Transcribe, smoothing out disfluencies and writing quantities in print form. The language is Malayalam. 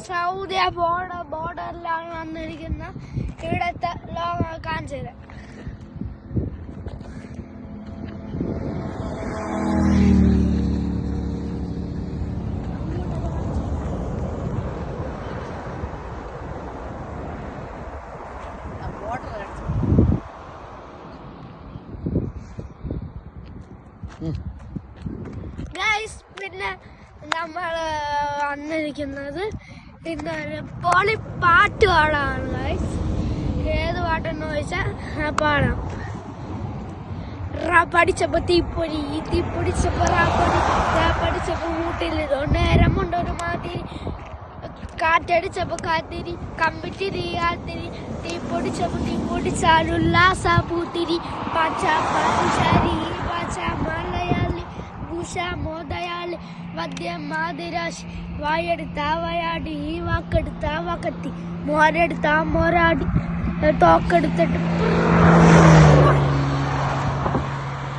സൗദി ബോർഡറിലാണ് വന്നിരിക്കുന്ന ഇവിടത്തെ ലോകം കാണിച്ചത്. ഗൈസ്, പിന്നെ നമ്മൾ വന്നിരിക്കുന്നത് ഇന്നൊരു പൊളി പാട്ട് പാടാണ് ഗൈസ്. ഏത് പാട്ടെന്ന് ചോദിച്ചാൽ പാടാം. പഠിച്ചപ്പോ തീപ്പൊടി തീപ്പൊടിച്ചപ്പോ പഠിച്ചപ്പോ വീട്ടിൽ നേരമുണ്ടൊരു മാതിരി, കാറ്റടിച്ചപ്പോ കാത്തിരി കമ്പിത്തിരി കാത്തിരി, തീപ്പൊടിച്ചപ്പോ തീപ്പൊടിച്ചാലുല്ലാസ പൂത്തിരി, പച്ച പഞ്ചാരി പച്ച മലയാളി ഭൂഷ മോദയാളി വദ്യ മാതിരാശി, വായെടുത്ത വയാടി വാക്കെടുത്ത വക്കത്തി, മോരെടുത്ത മോരാടി, തോക്കെടുത്തിട്ട്